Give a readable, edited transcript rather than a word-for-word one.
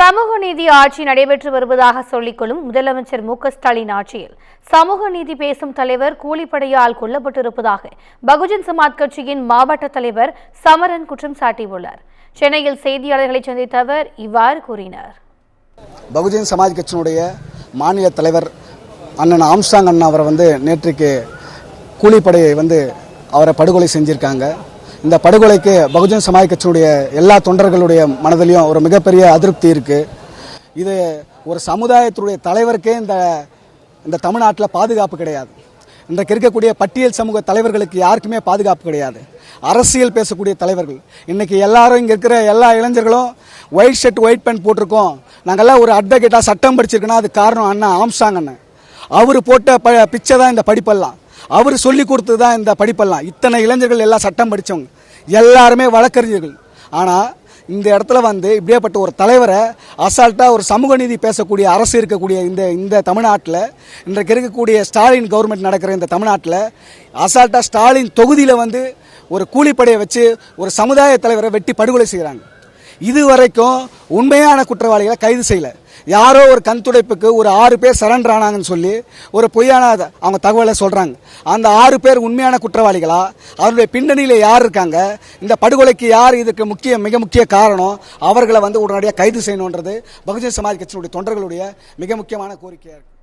சமூக நீதி ஆட்சி நடைபெற்று வருவதாக சொல்லிக்கொள்ளும் முதலமைச்சர் மு.க.ஸ்டாலின் ஆட்சியில் சமூக நீதி பேசும் தலைவர் கூலிப்படையால் கொல்லப்பட்டிருப்பதாக பகுஜன் சமாஜ் கட்சியின் மாவட்ட தலைவர் சமரன் குற்றம் சாட்டியுள்ளார். சென்னையில் செய்தியாளர்களை சந்தித்த அவர் இவ்வாறு கூறினார். பகுஜன் சமாஜ் கட்சியினுடைய மாநில தலைவர் அண்ணன் ஆம்ஸ்டாங் அண்ணா அவரை நேற்றுக்கு கூலிப்படையை அவரை படுகொலை செஞ்சிருக்காங்க. இந்த படுகொலைக்கு பகுஜன் சமாஜ் கட்சியுடைய எல்லா தொண்டர்களுடைய மனதிலையும் ஒரு மிகப்பெரிய அதிருப்தி இருக்கு. இது ஒரு சமுதாயத்துடைய தலைவருக்கே இந்த தமிழ்நாட்டில் பாதுகாப்பு கிடையாது. இன்றைக்கு இருக்கக்கூடிய பட்டியல் சமூக தலைவர்களுக்கு யாருக்குமே பாதுகாப்பு கிடையாது. அரசியல் பேசக்கூடிய தலைவர்கள் இன்னைக்கு எல்லாரும் இங்கே இருக்கிற எல்லா இளைஞர்களும் ஒயிட் ஷர்ட் ஒயிட் பேண்ட் போட்டிருக்கோம். நாங்கள்லாம் ஒரு அட்வொகேட்டாக சட்டம் படிச்சிருக்கோன்னா அது காரணம் அண்ணா ஆம்ஸ்டாங் அண்ணன். அவர் போட்ட பிச்சை தான் இந்த படிப்பெல்லாம், அவர் சொல்லி கொடுத்தது தான் இந்த படிப்பெல்லாம். இத்தனை இளைஞர்கள் எல்லாம் சட்டம் படித்தவங்க, எல்லாருமே வழக்கறிஞர்கள். ஆனால் இந்த இடத்துல இப்படியேப்பட்ட ஒரு தலைவரை அசால்ட்டாக ஒரு சமூக நீதி பேசக்கூடிய அரசு இருக்கக்கூடிய இந்த தமிழ்நாட்டில், இன்றைக்கு இருக்கக்கூடிய ஸ்டாலின் கவர்மெண்ட் நடக்கிற இந்த தமிழ்நாட்டில் அசால்ட்டாக ஸ்டாலின் தொகுதியில் ஒரு கூலிப்படையை வச்சு ஒரு சமுதாய தலைவரை வெட்டி படுகொலை செய்கிறாங்க. இதுவரைக்கும் உண்மையான குற்றவாளிகளை கைது செய்யலை. யாரோ ஒரு கண் துடைப்புக்கு ஒரு 6 பேர் சரண்டர் ஆனாங்கன்னு சொல்லி ஒரு பொய்யான அவங்க தகவலை சொல்கிறாங்க. அந்த 6 பேர் உண்மையான குற்றவாளிகளா? அவருடைய பின்னணியில் யார் இருக்காங்க? இந்த படுகொலைக்கு யார் இதுக்கு மிக முக்கிய காரணம்? அவர்களை உடனடியாக கைது செய்யணுன்றது பகுஜன் சமாஜ் கட்சியினுடைய தொண்டர்களுடைய மிக முக்கியமான கோரிக்கையாக இருக்கு.